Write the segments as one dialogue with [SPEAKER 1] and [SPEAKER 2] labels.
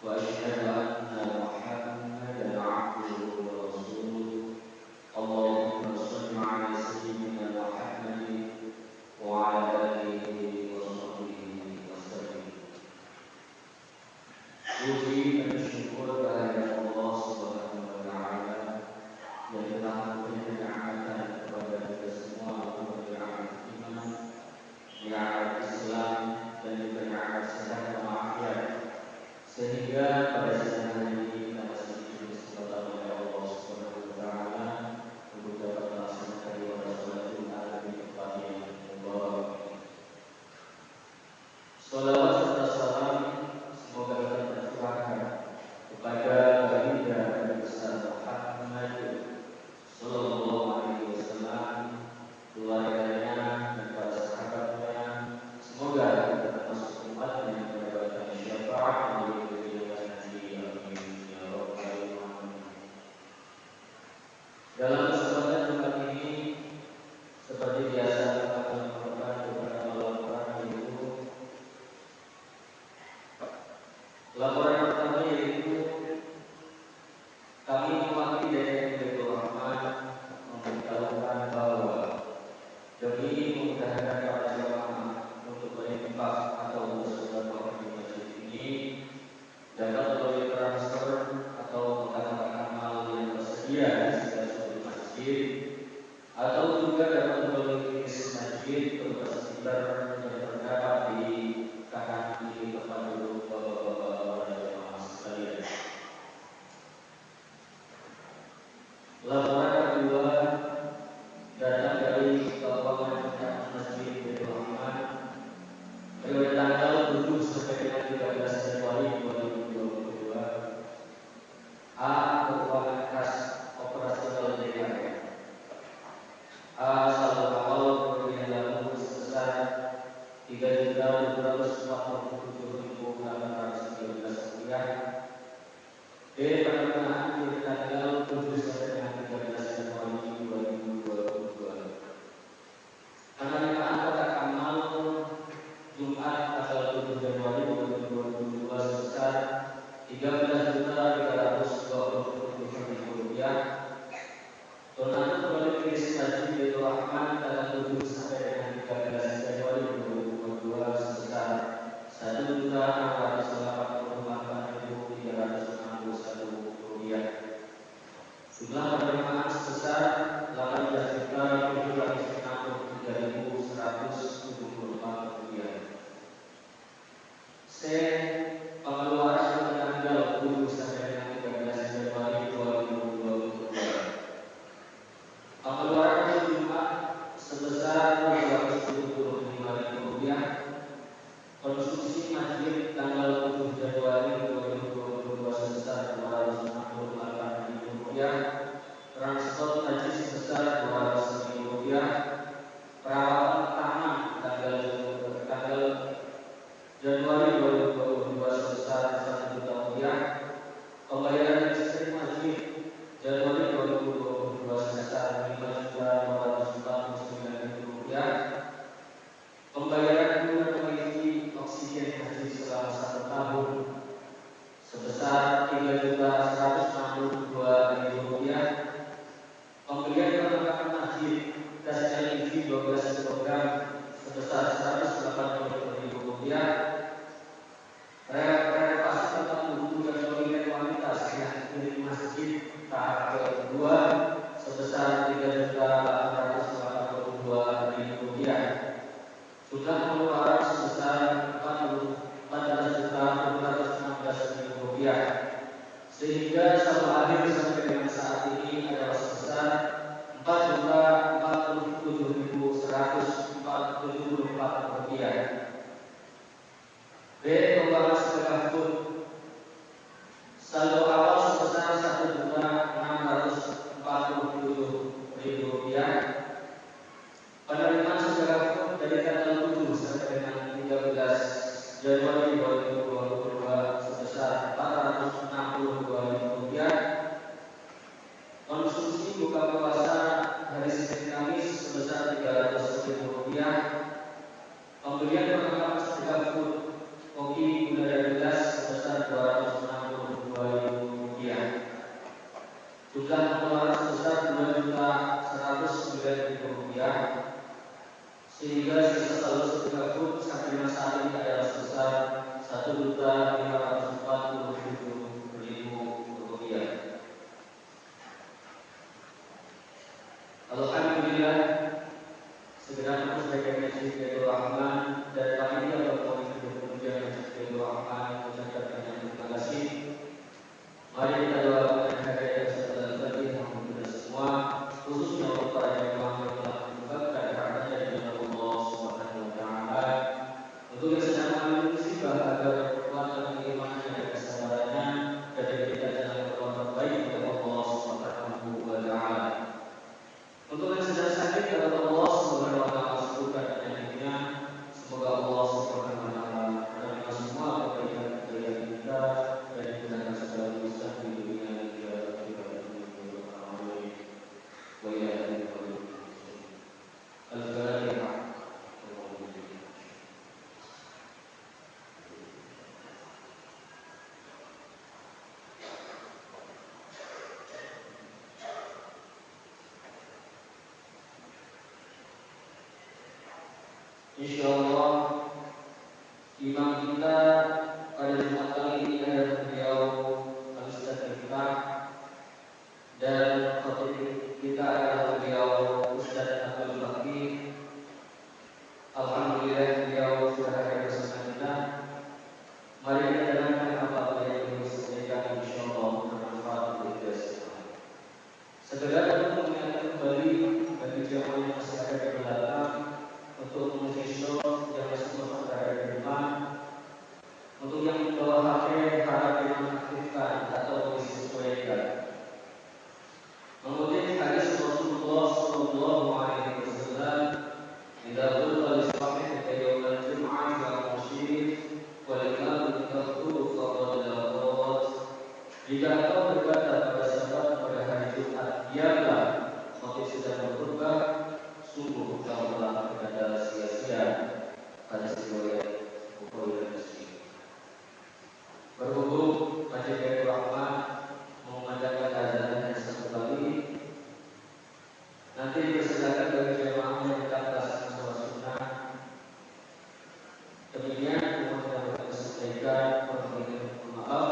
[SPEAKER 1] وأشهد أن محمدا عبده ورسوله اللهم صل على سيدنا محمد وعلى آله وصحبه وسلم. Puji dan syukur kehadirat Allah Subhanahu wa taala yang telah memberikan nikmat kepada kita semua, nikmat iman, nikmat Islam dan juga nikmat sehat walafiat, sehingga pada siang hari ini kita masih diberi kesempatan oleh Allah Subhanahu wa taala untuk dapat melaksanakan ibadah salat Jumat di tempat yang mubarak. Salawat serta salam semoga kita tercurahkan kepada baginda Nabi besar Muhammad sallallahu alaihi wasallam, keluarganya dan para sahabatnya. Semoga kita termasuk umatnya yang mendapatkan syafaat dari beliau nanti. Amin ya rabbal alamin. Dalam kesempatan tempat ini, seperti biasa kita akan melakukan beberapa laporan, yaitu laporan pertama yaitu kami mewakili dari Baitul Rahman memberitahukan bahwa demi memudahkan para jemaah untuk berinfak atau bersedekah di masjid ini dapat melalui transfer atau menggunakan amal yang tersedia di sekitar masjid, atau juga dapat melalui kris masjid berupa stiker yang terdapat di kanan kiri tempat duduk bapak-bapak para jemaah sekalian. Laporan kedua datang dari keuangan masjid Baitul Rahman pada tanggal 7 sampai dengan 13 Januari 2022. A. Keuangan kas operasional DKM. A. Saldo awal pemberian lalu sebesar Rp3.247.813. B. Penerimaan di tanggal 7 sampai dengan 13 Januari 2022. Penerimaan kotak amal Jumat tanggal 7 Januari 2022 sebesar Rp13.327.000. Donasi melalui kris masjid Baitul Rahman tanggal 7 sampai dengan 13 Januari 2022 sebesar Rp1.848.361. Jumlah penerimaan sebesar Rp18.763.174. C. Pengeluaran pada tanggal 7 sampai dengan 13 Januari 2022. Pengeluaran Jumat sebesar Rp275.000. Konsumsi masjid tanggal 7 Januari 2022 sebesar Rp268.000. Transport haji sebesar Rp200.000. Perawatan taman tanggal Januari 2022 sebesar Rp1 juta. Pembayaran listrik masjid Januari 2022 sebesar Rp5.249.000. Pembayaran guna pengisi oksigen haji selama 1 tahun sebesar Rp3.162.000. Pembelian perlengkapan masjid gas LPG 12 kg sebesar Rp180.000. Renovasi tempat wudhu dan toilet wanita yang milik masjid tahap kedua sebesar Rp3.882.000. Jumlah pengeluaran sebesar Rp14.416.000, sehingga saldo akhir sampai dengan saat ini adalah sebesar Rp4.047.174. B. Keuangan sedekah food. Saldo awal sebesar Rp1.647.000. Penerimaan sedekah food dari tanggal 7 sampai dengan 13 Januari 2022 sebesar Rp462.000. rupiah. Alhamdulillah, segera terus sebagai Masjid Baitur Rahman dan panitia berkomitmen berkunjung Masjid Baitur Rahman mengucapkan yang terima kasih. Mari kita doakan hadiah serta bagi kita semua, khususnya untuk para jemaah yang telah menyebabkan hartanya di dalam Allah Subhanahu wa taala. Untuk yang sedang mengalami musibah agar kekuatan keimanan dan kesabarannya dan diberikan jalan keluar terbaik oleh Allah Subhanahu wa taala. Untuk yang sedang sakit agar Allah Subhanahu wa taala sembuhkan penyakitnya. Semoga Allah Subhanahu wa taala menerima semua kebaikan-kebaikan kita dan digunakan segala urusan di dunia dan di akhirat kita. Wa ila Al-Fatihah. Insyaallah imam kita pada Jumat kali ini adalah beliau Al-Ustaz Miftah dan khatib kita adalah beliau Ustaz Abdul Bakri. Alhamdulillah beliau sudah hadir bersama kita. Mari kita dengarkan apa yang beliau sampaikan, insyaallah bermanfaat untuk kita semua. Segera untuk mengingatkan kembali bagi jemaah yang masih ada di belakang untuk mengisi show yang masih berada di depan. Untuk yang membawa HP harap dinonaktifkan atau disesuaikan. Mengutip hadis Rasulullah Sallallahu Alaihi Wasallam, "Idza qulta li sahibika yawmal jum'ah ya musyrik wal imamu taqulu faqad laqad." Jika engkau berkata pada sahabat pada hari Jumat, "Diamlah, khatib sedang berkhutbah," sungguh engkau telah berkata sia-sia. Hadis riwayat Bukhari dan Muslim. Berhubung Masjid Baitur Rahman mengumandangkan azan hanya satu kali, nanti dipersilakan bagi jemaah yang tetap melaksanakan sholat sunnah. Demikian mohon dapat disampaikan, mohon maaf.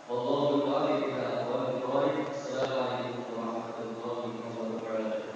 [SPEAKER 1] Wallahu a'lam bishawab. Assalamualaikum warahmatullahi wabarakatuh.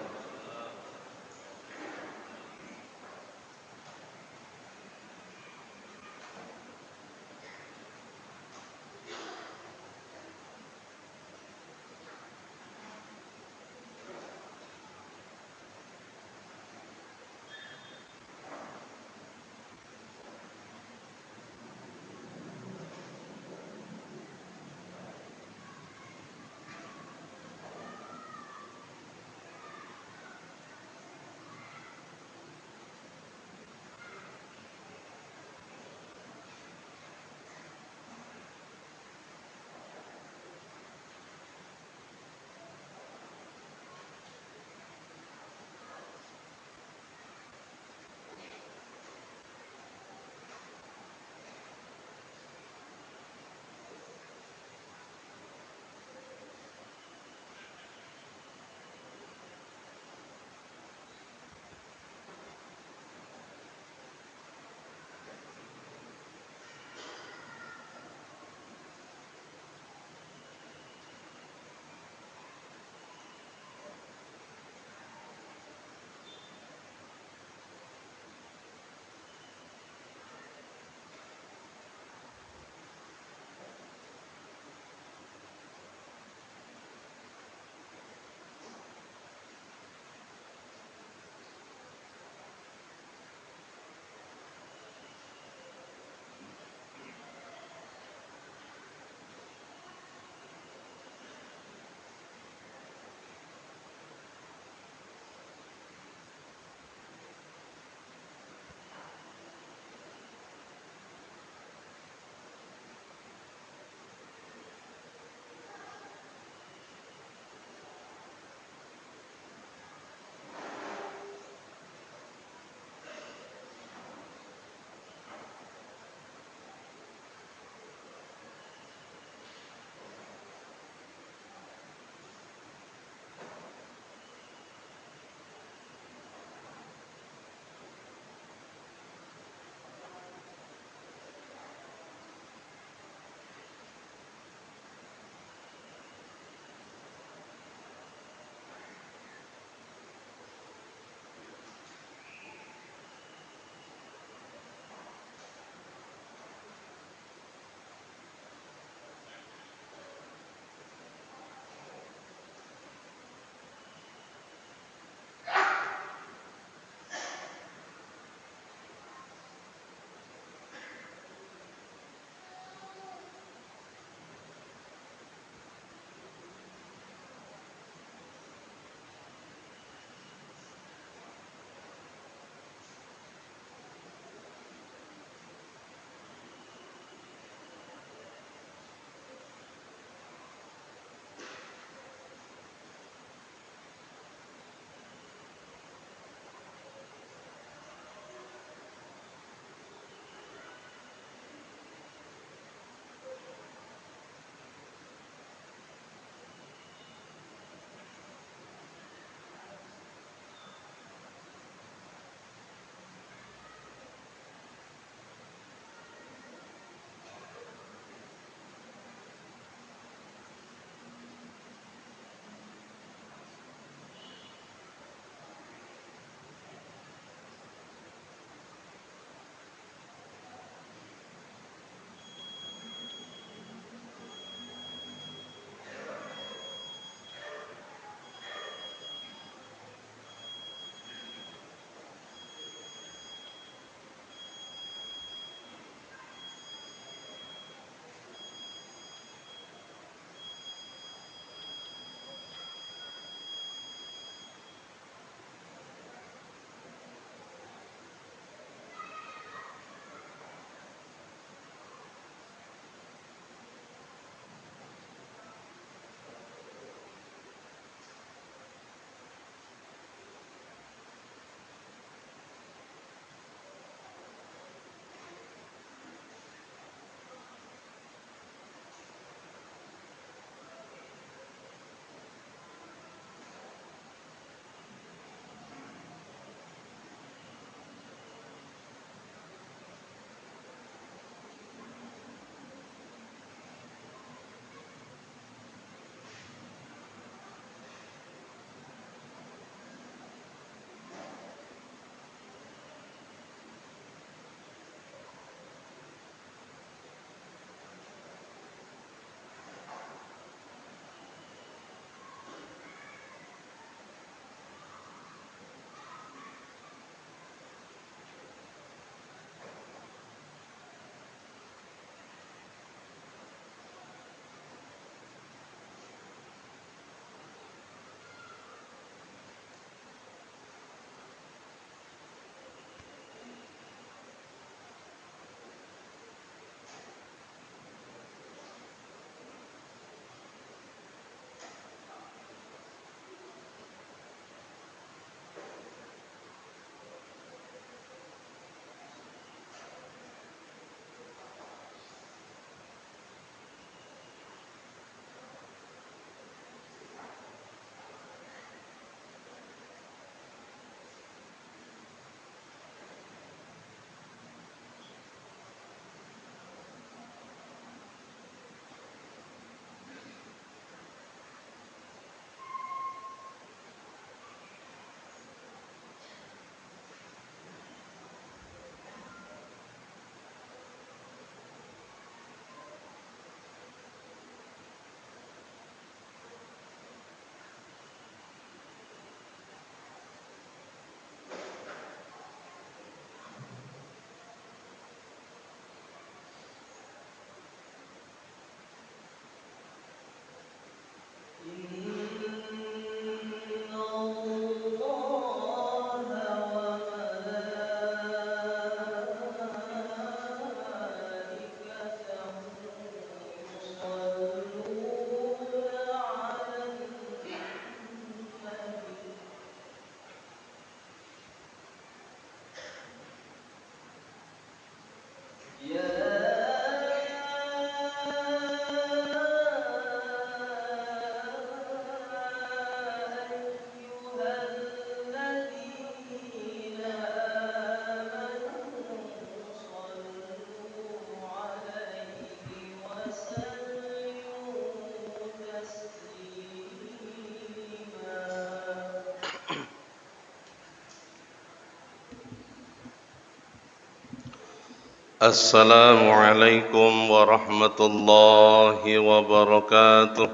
[SPEAKER 2] السلام عليكم ورحمة الله وبركاته.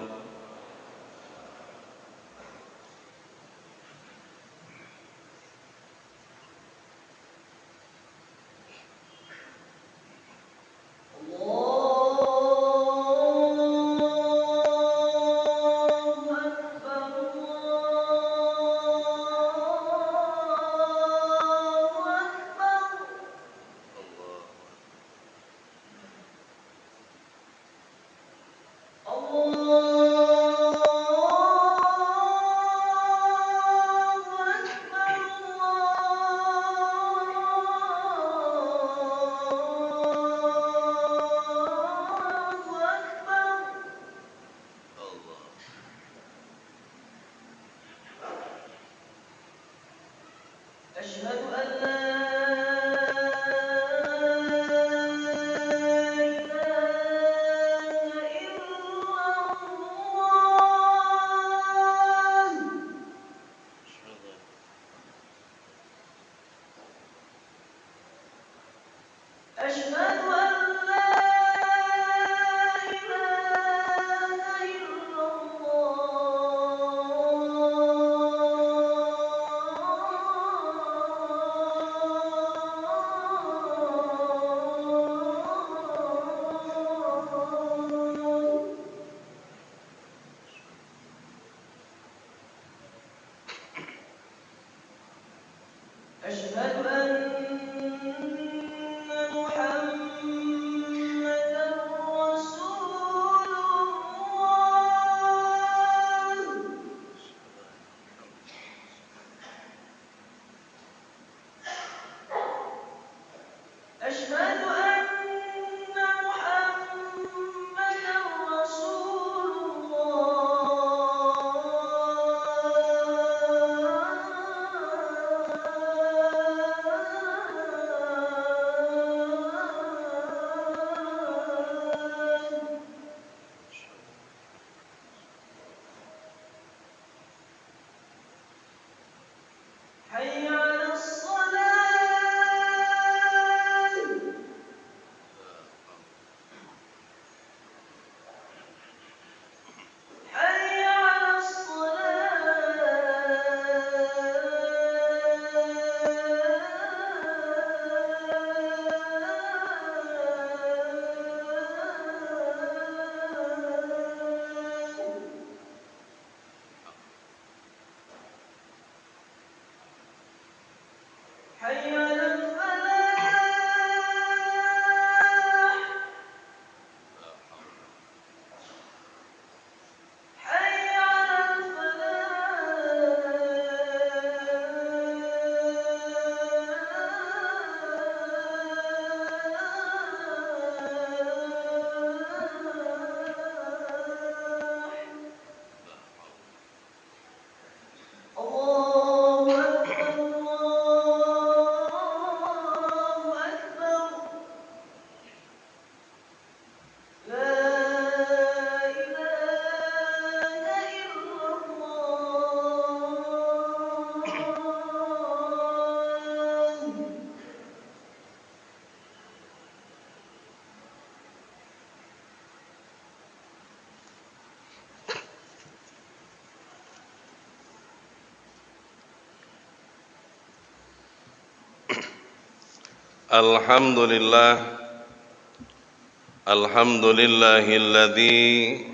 [SPEAKER 2] Alhamdulillahilladzi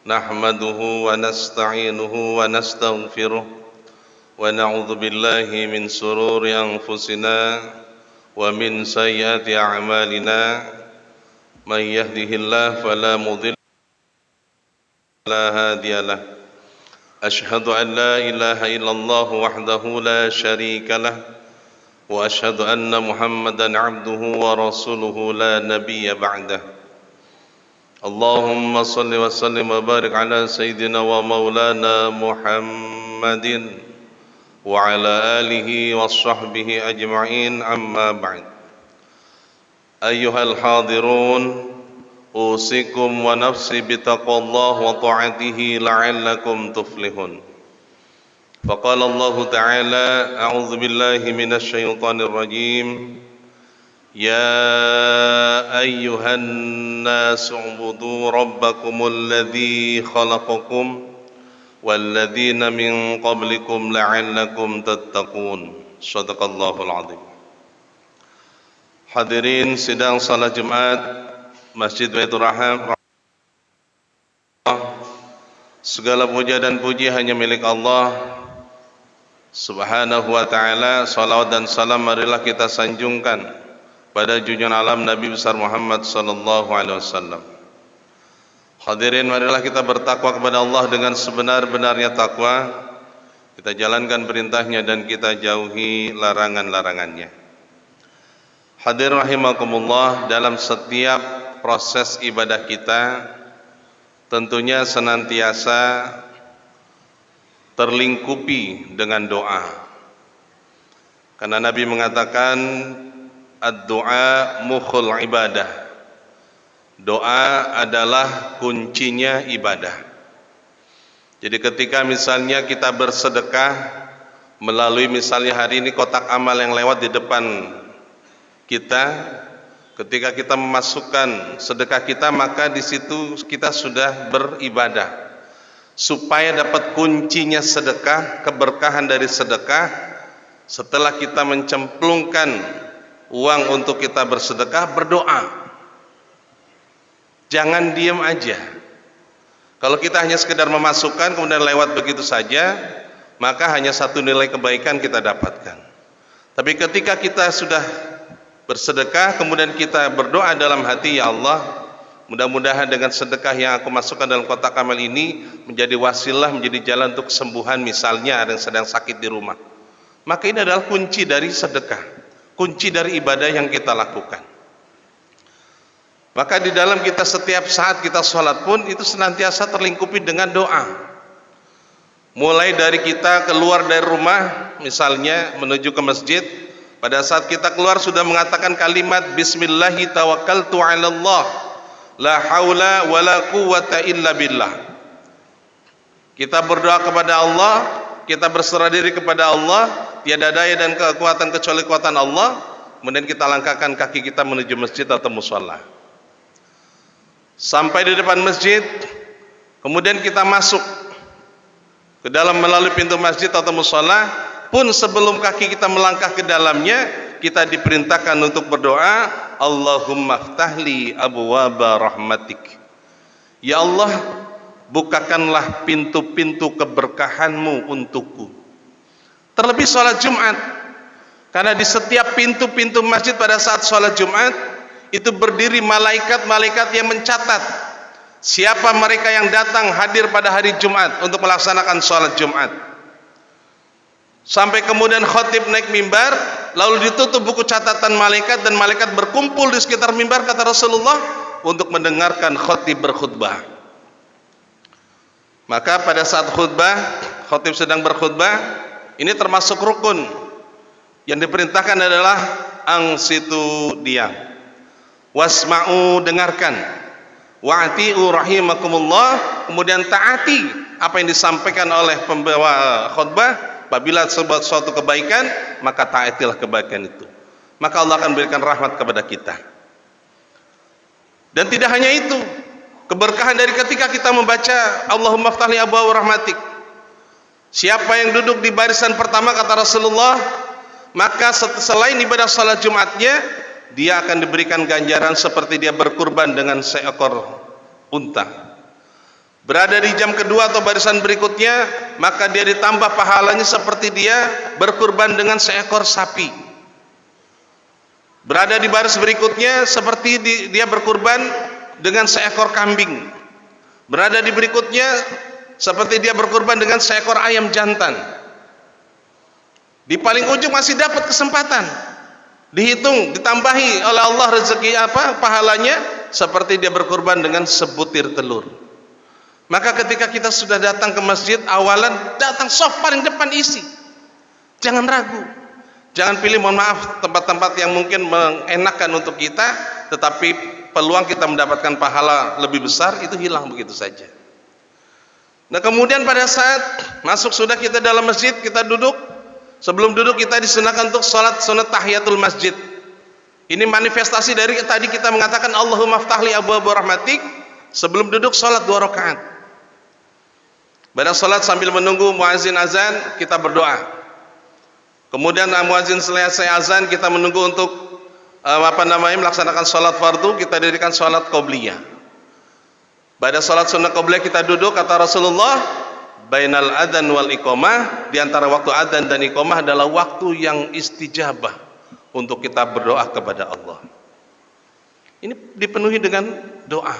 [SPEAKER 2] nahmaduhu wa nasta'inuhu wa nastaghfiruh wa na'udzu billahi min sururi anfusina wa min sayyiati a'malina may yahdihillahu fala mudilla la hadiyalah ashhadu an la ilaha illallah wahdahu la syarika lah wa ashhadu anna Muhammadan 'abduhu wa rasuluhu la nabiyya ba'dah. Allahumma salli wa sallim wa barik ala sayyidina wa maulana Muhammadin wa ala alihi wa sahbihi ajma'in, amma ba'd. Ayyuhal hadirun, usikum wa nafsi bitaqwallah wa ta'atihi la'allakum tuflihun. Faqala Allah ta'ala, a'udzu billahi minasy syaithanir rajim. يا أيها الناس اعبدوا ربكم الذي خلقكم والذين من قبلكم لعلكم تتقون. Shadaqallahul Azim. Hadirin sidang salat Jumat Masjid Baitur Raham. Segala puja dan puji hanya milik Allah Subhanahu wa ta'ala. Salawat dan salam marilah kita sanjungkan pada junjungan alam Nabi besar Muhammad sallallahu alaihi wasallam. Hadirin, marilah kita bertakwa kepada Allah dengan sebenar-benarnya takwa. Kita jalankan perintahnya dan kita jauhi larangan-larangannya. Hadirin rahimakumullah, dalam setiap proses ibadah kita tentunya senantiasa terlingkupi dengan doa. Karena Nabi mengatakan ad-du'a mukhul ibadah. Doa adalah kuncinya ibadah. Jadi ketika misalnya kita bersedekah melalui misalnya hari ini kotak amal yang lewat di depan kita, ketika kita memasukkan sedekah kita, maka di situ kita sudah beribadah. Supaya dapat kuncinya sedekah, keberkahan dari sedekah, setelah kita mencemplungkan uang untuk kita bersedekah, berdoa. Jangan diam aja. Kalau kita hanya sekedar memasukkan kemudian lewat begitu saja, maka hanya satu nilai kebaikan kita dapatkan. Tapi ketika kita sudah bersedekah kemudian kita berdoa dalam hati, ya Allah, mudah-mudahan dengan sedekah yang aku masukkan dalam kotak amal ini menjadi wasilah, menjadi jalan untuk kesembuhan, misalnya ada yang sedang sakit di rumah. Maka ini adalah kunci dari sedekah, kunci dari ibadah yang kita lakukan. Maka di dalam kita setiap saat kita sholat pun itu senantiasa terlingkupi dengan doa. Mulai dari kita keluar dari rumah, misalnya menuju ke masjid, pada saat kita keluar sudah mengatakan kalimat Bismillahi tawakkaltu ala Allah, la haula wa la quwwata illa billah. Kita berdoa kepada Allah, kita berserah diri kepada Allah, tiada daya dan kekuatan kecuali kekuatan Allah. Kemudian kita langkahkan kaki kita menuju masjid atau mushola. Sampai di depan masjid, kemudian kita masuk ke dalam melalui pintu masjid atau mushola. Pun sebelum kaki kita melangkah ke dalamnya, kita diperintahkan untuk berdoa, Allahumma ftahli abwaba rahmatik. Ya Allah, bukakanlah pintu-pintu keberkahanmu untukku. Terlebih sholat Jumat, karena di setiap pintu-pintu masjid pada saat sholat Jumat itu berdiri malaikat-malaikat yang mencatat siapa mereka yang datang hadir pada hari Jumat untuk melaksanakan sholat Jumat. Sampai kemudian khotib naik mimbar, lalu ditutup buku catatan malaikat dan malaikat berkumpul di sekitar mimbar, kata Rasulullah, untuk mendengarkan khotib berkhutbah. Maka pada saat khutbah, khotib sedang berkhutbah, ini termasuk rukun yang diperintahkan adalah angsitu diam, wasma'u dengarkan, wa'ati'u rahimakumullah, kemudian taati apa yang disampaikan oleh pembawa khutbah. Apabila suatu kebaikan, maka taatilah kebaikan itu, maka Allah akan berikan rahmat kepada kita. Dan tidak hanya itu, keberkahan dari ketika kita membaca Allahumma ftahli abwaaba rahmatik, siapa yang duduk di barisan pertama, kata Rasulullah, maka selain ibadah salat Jumatnya, dia akan diberikan ganjaran seperti dia berkurban dengan seekor unta. Berada di jam kedua atau barisan berikutnya, maka dia ditambah pahalanya seperti dia berkurban dengan seekor sapi. Berada di baris berikutnya seperti dia berkurban dengan seekor kambing. Berada di berikutnya seperti dia berkurban dengan seekor ayam jantan. Di paling ujung masih dapat kesempatan, dihitung, ditambahi oleh Allah rezeki pahalanya seperti dia berkurban dengan sebutir telur. Maka ketika kita sudah datang ke masjid, awalan datang soft paling depan isi. Jangan ragu. Jangan pilih, mohon maaf, tempat-tempat yang mungkin mengenakan untuk kita, tetapi peluang kita mendapatkan pahala lebih besar itu hilang begitu saja. Nah, kemudian pada saat masuk sudah kita dalam masjid, kita duduk. Sebelum duduk kita disunahkan untuk sholat sunat tahiyatul masjid. Ini manifestasi dari tadi kita mengatakan Allahumma ftahli abwaaba rahmatik sebelum duduk salat 2 rakaat. Pada salat sambil menunggu muazin azan kita berdoa. Kemudian muazin selesai azan kita menunggu untuk melaksanakan salat fardu, kita dirikan salat qabliyah. Pada salat sunnah qabliyah kita duduk, kata Rasulullah, bainal adzan wal iqamah, di antara waktu adzan dan iqamah adalah waktu yang istijabah untuk kita berdoa kepada Allah. Ini dipenuhi dengan doa,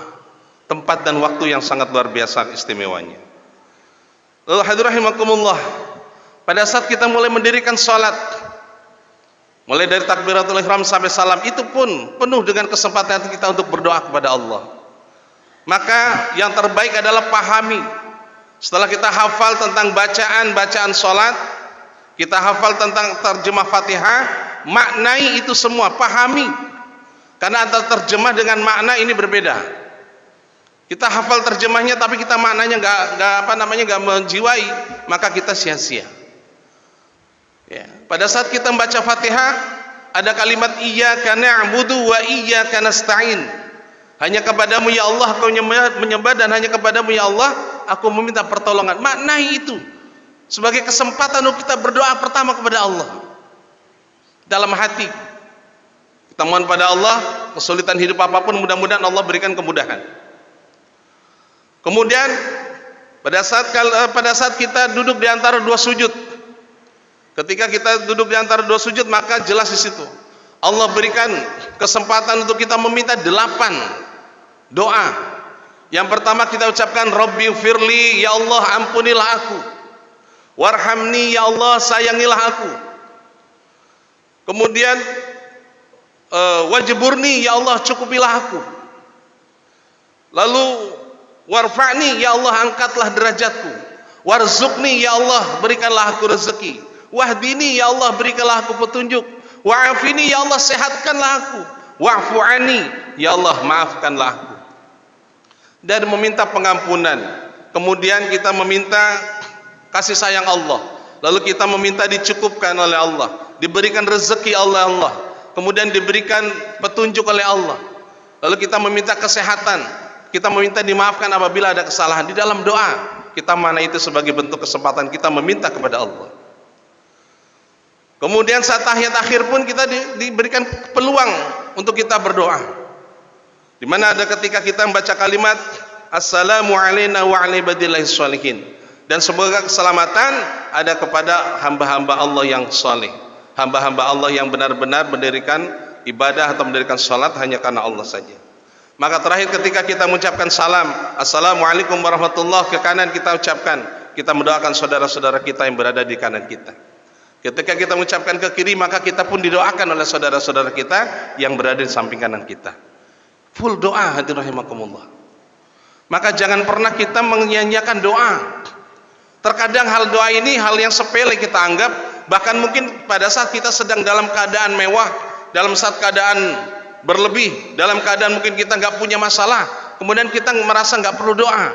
[SPEAKER 2] tempat dan waktu yang sangat luar biasa istimewanya. Lalu hadirin rahimakumullah, pada saat kita mulai mendirikan salat, mulai dari takbiratul ihram sampai salam, itu pun penuh dengan kesempatan kita untuk berdoa kepada Allah. Maka yang terbaik adalah pahami. Setelah kita hafal tentang bacaan salat, kita hafal tentang terjemah Fatihah, maknai itu semua, pahami. Karena antara terjemah dengan makna ini berbeda. Kita hafal terjemahnya tapi kita maknanya enggak menjiwai, maka kita sia-sia. Ya, pada saat kita membaca Fatihah ada kalimat iyyaka na'budu wa iyyaka nasta'in. Hanya kepadamu ya Allah aku menyembah dan hanya kepadamu ya Allah aku meminta pertolongan. Maknai itu sebagai kesempatan untuk kita berdoa pertama kepada Allah. Dalam hati kita mohon pada Allah, kesulitan hidup apapun mudah-mudahan Allah berikan kemudahan. Kemudian pada saat kita duduk di antara 2 sujud, ketika kita duduk di antara 2 sujud, maka jelas di situ Allah berikan kesempatan untuk kita meminta 8 doa. Yang pertama kita ucapkan Rabbighfirli, ya Allah ampunilah aku. Warhamni, ya Allah sayangilah aku. Kemudian wajburni, ya Allah cukupilah aku. Lalu warfa'ni, ya Allah angkatlah derajatku. Warzuqni, ya Allah berikanlah aku rezeki. Wahdini, ya Allah berikanlah aku petunjuk. Wa'afini, ya Allah sehatkanlah aku. Wa'fu'ani, ya Allah maafkanlah aku. Dan meminta pengampunan. Kemudian kita meminta kasih sayang Allah. Lalu kita meminta dicukupkan oleh Allah, diberikan rezeki oleh Allah, kemudian diberikan petunjuk oleh Allah. Lalu kita meminta kesehatan, kita meminta dimaafkan apabila ada kesalahan. Di dalam doa kita mana itu sebagai bentuk kesempatan kita meminta kepada Allah. Kemudian saat tahiyat akhir pun kita diberikan peluang untuk kita berdoa. Di mana ada ketika kita membaca kalimat Assalamu alayna wa ala ibadillahis sholihin. Dan semoga keselamatan ada kepada hamba-hamba Allah yang saleh, hamba-hamba Allah yang benar-benar mendirikan ibadah atau mendirikan salat hanya karena Allah saja. Maka terakhir ketika kita mengucapkan salam, Assalamualaikum warahmatullahi, ke kanan kita ucapkan, kita mendoakan saudara-saudara kita yang berada di kanan kita. Ketika kita mengucapkan ke kiri, maka kita pun didoakan oleh saudara-saudara kita yang berada di samping kanan kita. Full doa, hadirin rahimakumullah. Maka jangan pernah kita menyia-nyiakan doa. Terkadang hal doa ini hal yang sepele kita anggap, bahkan mungkin pada saat kita sedang dalam keadaan mewah, dalam saat keadaan berlebih, dalam keadaan mungkin kita nggak punya masalah, kemudian kita merasa nggak perlu doa.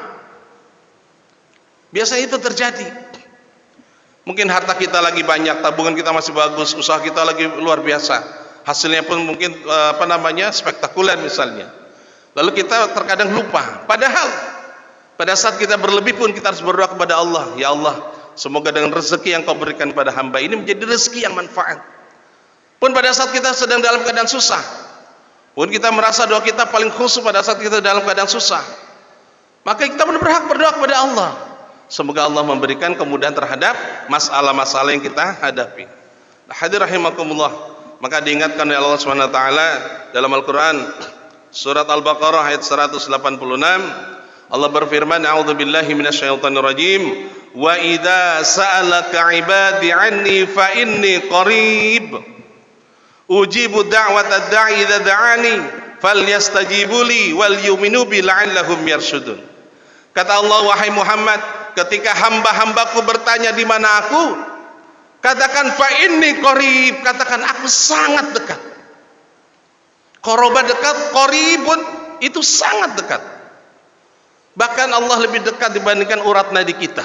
[SPEAKER 2] Biasanya itu terjadi. Mungkin harta kita lagi banyak, tabungan kita masih bagus, usaha kita lagi luar biasa, hasilnya pun mungkin spektakuler misalnya. Lalu kita terkadang lupa, padahal pada saat kita berlebih pun kita harus berdoa kepada Allah, ya Allah, semoga dengan rezeki yang kau berikan pada hamba ini menjadi rezeki yang manfaat. Pun pada saat kita sedang dalam keadaan susah, pun kita merasa doa kita paling khusyuk pada saat kita dalam keadaan susah, maka kita pun berhak berdoa kepada Allah. Semoga Allah memberikan kemudahan terhadap masalah-masalah yang kita hadapi. Hadirin rahimakumullah, maka diingatkan oleh Allah Subhanahu wa taala dalam Al-Qur'an surat Al-Baqarah ayat 186, Allah berfirman, a'udzubillahi minasyaitonir rajim, wa idza sa'alaka 'ibadi 'anni fa inni qarib ujibu da'watad da'i idza da'ani falyastajibu li wal yu'minu bi la'allahum yarshudun. Kata Allah, wahai Muhammad, ketika hamba-hambaku bertanya di mana aku, katakan fa inni qarib, katakan aku sangat dekat. Qoroba dekat, qaribun itu sangat dekat. Bahkan Allah lebih dekat dibandingkan urat nadi kita.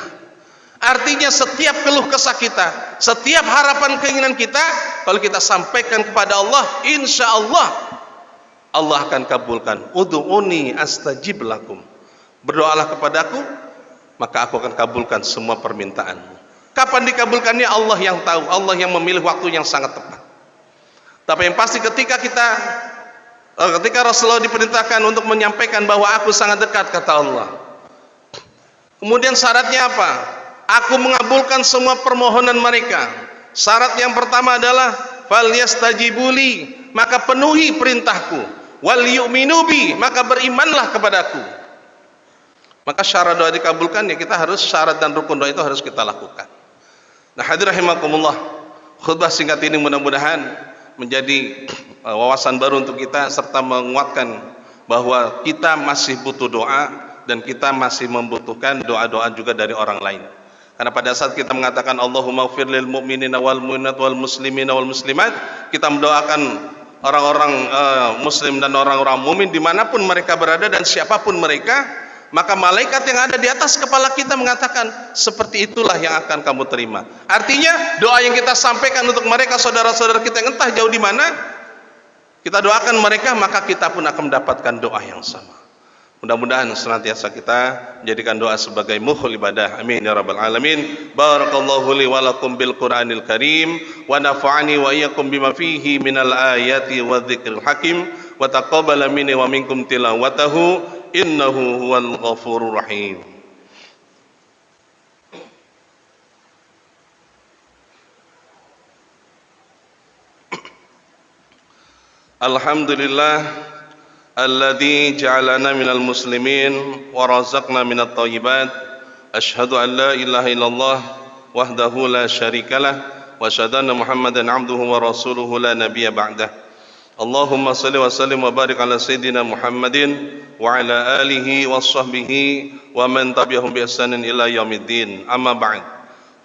[SPEAKER 2] Artinya setiap keluh kesah kita, setiap harapan keinginan kita, kalau kita sampaikan kepada Allah, insya Allah Allah akan kabulkan. Ud'uni astajib lakum. Berdoalah kepadaku, maka aku akan kabulkan semua permintaanmu. Kapan dikabulkannya Allah yang tahu, Allah yang memilih waktu yang sangat tepat. Tapi yang pasti ketika Rasulullah diperintahkan untuk menyampaikan bahwa aku sangat dekat, kata Allah. Kemudian syaratnya apa? Aku mengabulkan semua permohonan mereka. Syarat yang pertama adalah falyastajibuli, maka penuhi perintahku. Wal yu'minu bi, maka berimanlah kepadaku. Maka syarat doa dikabulkan ya kita harus, syarat dan rukun doa itu harus kita lakukan. Nah, hadirin rahimakumullah, khutbah singkat ini mudah-mudahan menjadi wawasan baru untuk kita serta menguatkan bahwa kita masih butuh doa dan kita masih membutuhkan doa-doa juga dari orang lain. Karena pada saat kita mengatakan Allahumma ighfir lil mu'minina wal mu'minat wal muslimina wal muslimat, kita mendoakan orang-orang muslim dan orang-orang mukmin dimanapun mereka berada dan siapapun mereka, maka malaikat yang ada di atas kepala kita mengatakan seperti itulah yang akan kamu terima. Artinya doa yang kita sampaikan untuk mereka, saudara-saudara kita yang entah jauh di mana, kita doakan mereka, maka kita pun akan mendapatkan doa yang sama. Mudah-mudahan senantiasa kita menjadikan doa sebagai mukhul ibadah. Amin ya rabbal alamin. Barakallahu li wa lakum bil Qur'anil Karim wa nafa'ani wa iyyakum bima fihi minal ayati wa dzikril hakim wa taqabbala minni wa minkum tilawatahu innahu huwal ghafurur rahim. Alhamdulillah alladzi ja'alana minal muslimin wa razaqna minat thayyibat. Asyhadu an la ilaha illallah wahdahu la syarikalah wa asyhadu anna Muhammadan abduhu wa rasuluhu la nabiyya ba'dah. Allahumma salli wa sallim wa barik ala sayyidina Muhammadin wa ala alihi wa sahbihi wa man tabi'ahum bi ihsanin ila yaumiddin. Amma ba'd.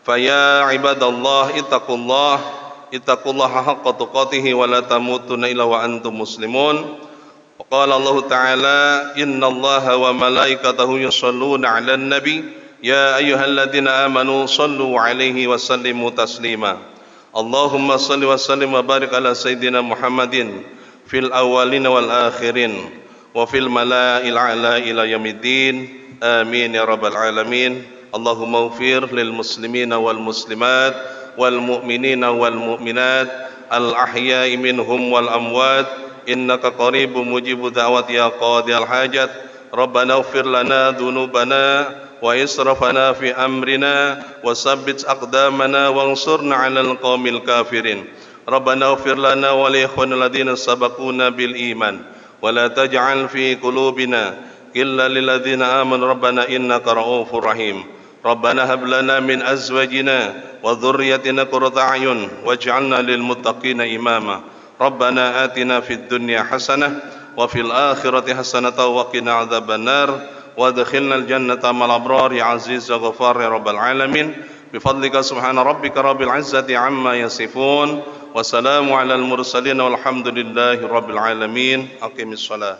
[SPEAKER 2] Fa ya ibadallah ittaqullaha haqqa tuqatih wa la tamutunna illa wa antum muslimun. Qala Allah Ta'ala innallaha wa malaikatahu yusholluna 'alan nabi ya ayyuhalladzina amanu shallu 'alaihi wa sallimu taslima. Allahumma shalli wa sallim wa barik ala sayyidina Muhammadin fil awwalin wal akhirin wa fil mala'il a'la ila yaumiddin. Amin ya rabbal alamin. Allahumma ighfir lil muslimina wal muslimat wal mu'minina wal mu'minat al ahya'i minhum wal amwat innaka qaribun mujibu da'wati ya qadiyal hajat. Rabbana ighfir lana dhunubana wa israfana fi amrina wa sabbit aqdamana wansurna 'alal qaumil kafirin. Rabbana ighfir lana wa li ikhwanil ladzina sabaquna bil iman wa la taj'al fi qulubina ghillan lil ladzina amanu rabbana innaka ra'ufur rahim. Rabbana hab lana min azwajina wa dhurriyyatina qurrata a'yun waj'alna lil muttaqina imama. Rabbana atina fid dunya hasanah wa fil akhirati hasanah wa qina adzabannar wa adkhilnal jannata ma'al abrar ya aziz ya ghafar ya rabbal alamin. Bi fadlika subhana rabbika rabbil izzati amma yasifun wa salamun alal mursalin walhamdulillahi rabbil alamin. Aqimis shalah.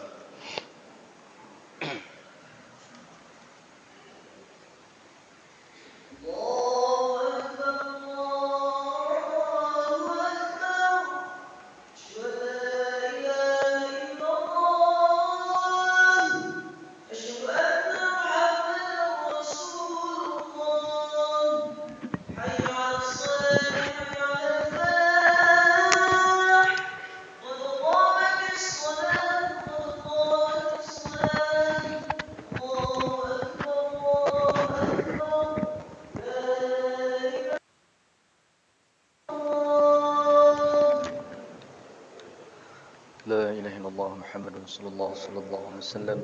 [SPEAKER 3] Rasulullah sallallahu alaihi wasallam.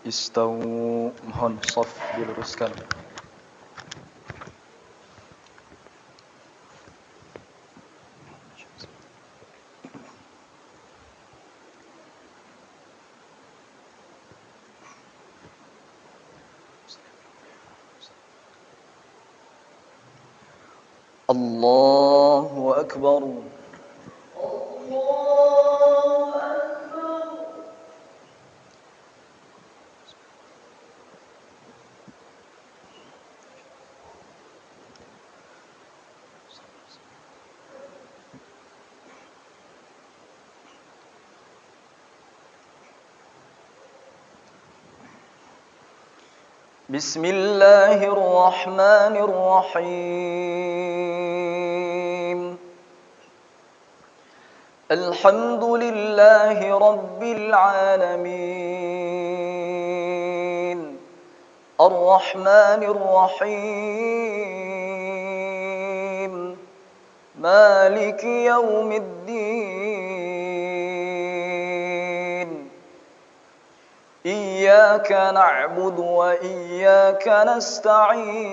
[SPEAKER 3] Istawu, mohon saf diluruskan. Allahu akbar. بسم الله الرحمن الرحيم الحمد لله رب العالمين الرحمن الرحيم مالك يوم الدين إياك نعبد وإياك نستعين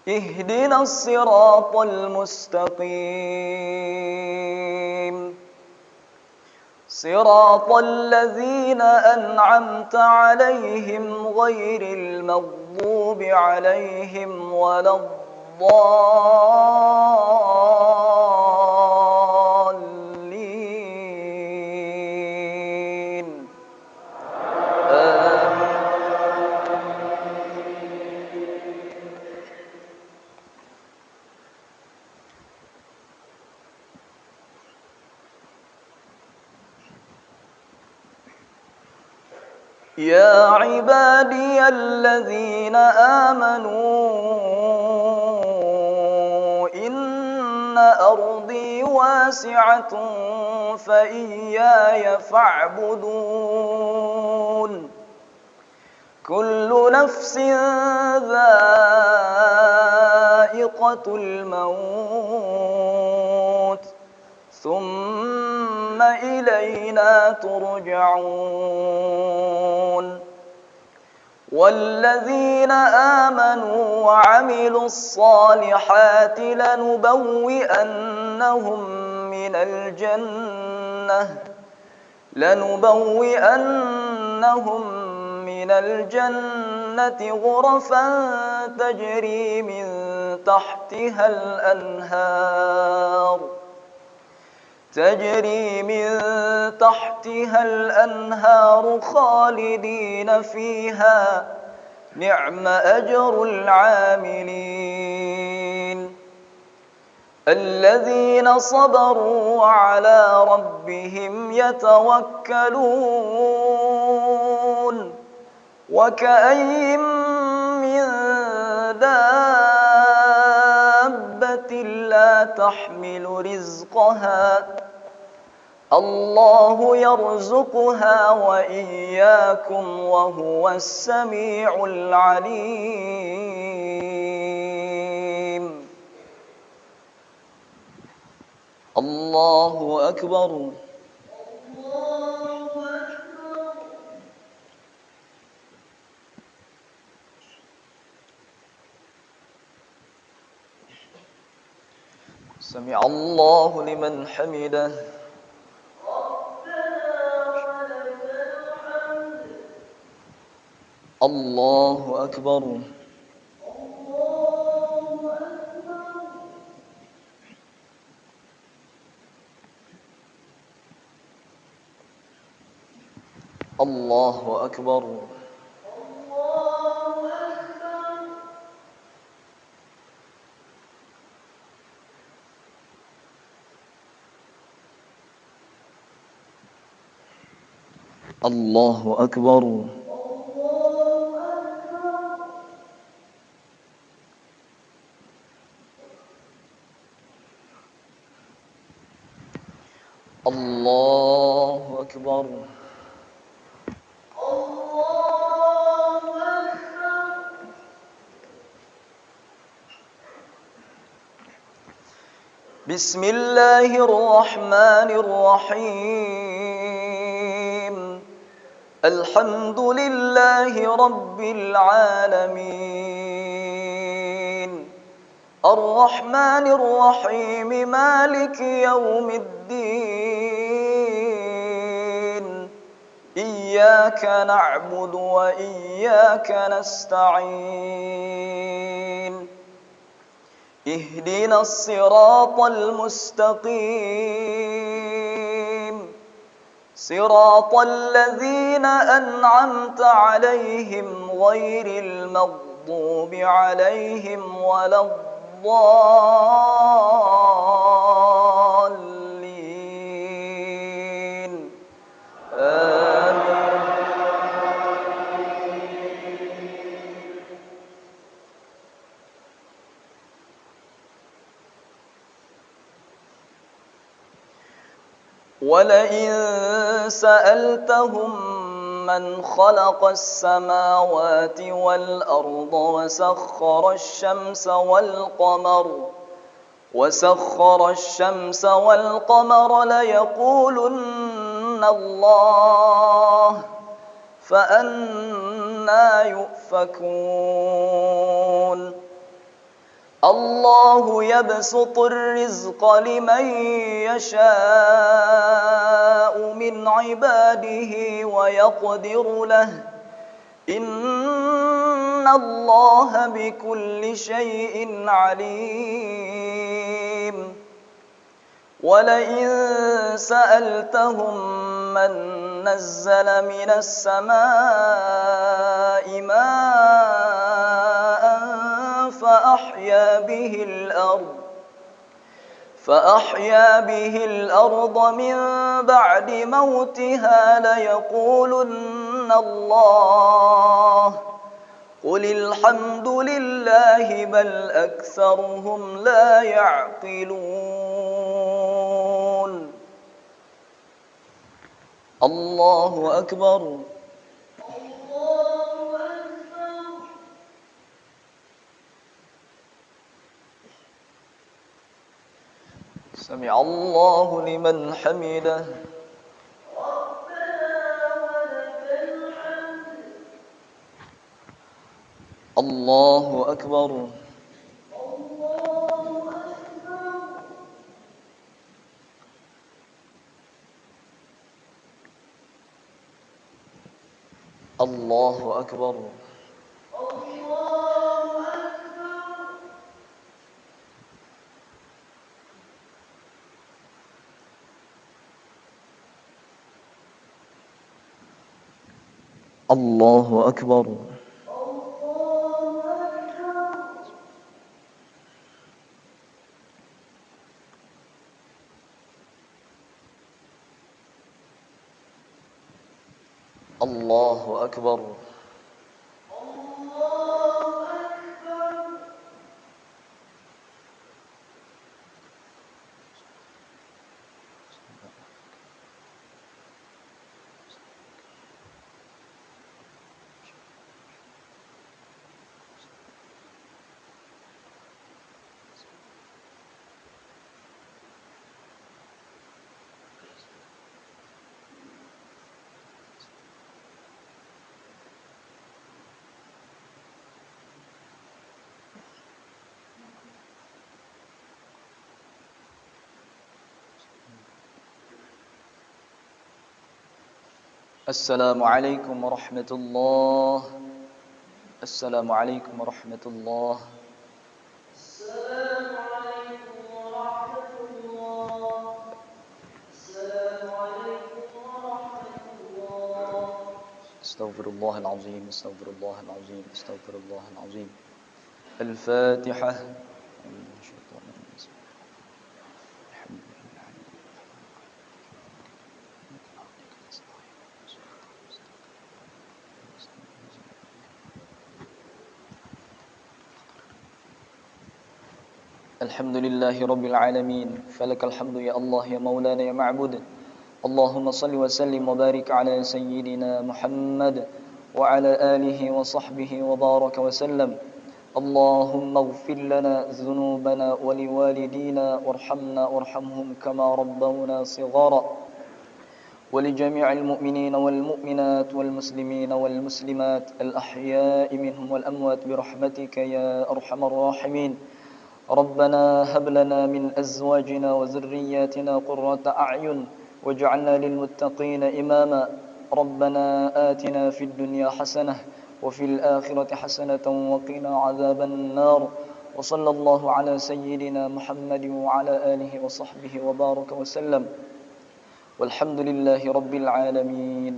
[SPEAKER 3] اهدنا الصراط المستقيم صراط الذين أنعمت عليهم غير المغضوب عليهم ولا الضالين آمين. يا عبادي الذين آمنوا إن أرضي واسعة فإياي فاعبدون كل نفس ذائقة الموت ثم إلينا ترجعون والذين آمنوا وعملوا الصالحات لنبوئنهم من الجنة غرفا تجري من تحتها الأنهار خالدين فيها نعم أجر العاملين الذين صبروا وعلى ربهم يتوكلون وكأين من دابة لا تحمل رزقها الله يرزقها وإياكم وهو السميع العليم الله أكبر سمع الله لمن حمده الله أكبر الله أكبر الله أكبر الله أكبر بسم الله الرحمن الرحيم الحمد لله رب العالمين الرحمن الرحيم مالك يوم الدين إياك نعبد وإياك نستعين اهدنا الصراط المستقيم صراط الذين أنعمت عليهم غير المغضوب عليهم ولا الضالين آمين ولئن سألتهم من خلق السماوات والأرض وسخر الشمس والقمر ليقولن الله فأنى يؤفكون الله يبسط الرزق لمن يشاء من عباده ويقدر له إن الله بكل شيء عليم ولئن سألتهم من نزل من السماء ماء فأحيا به الأرض من بعد موتها ليقولن الله قل الحمد لله بل أكثرهم لا يعقلون الله أكبر سمع الله لمن حمده الله أكبر الله أكبر الله أكبر الله أكبر السلام عليكم ورحمة الله السلام عليكم ورحمة الله
[SPEAKER 4] السلام عليكم ورحمة الله السلام عليكم ورحمة الله
[SPEAKER 3] استغفر الله العظيم استغفر الله العظيم استغفر الله العظيم الفاتحة الحمد لله رب العالمين فلك الحمد يا الله يا مولانا يا معبود اللهم صل وسلم وبارك على سيدنا محمد وعلى آله وصحبه وبارك وسلم اللهم اغفر لنا ذنوبنا ولوالدينا وارحمنا وارحمهم كما ربونا صغارا ولجميع المؤمنين والمؤمنات والمسلمين والمسلمات الأحياء منهم والأموات برحمتك يا أرحم الراحمين ربنا هب لنا من أزواجنا وذرياتنا قرة أعين واجعلنا للمتقين إماما ربنا آتنا في الدنيا حسنة وفي الآخرة حسنة وقنا عذاب النار وصلى الله على سيدنا محمد وعلى آله وصحبه وبارك وسلم والحمد لله رب العالمين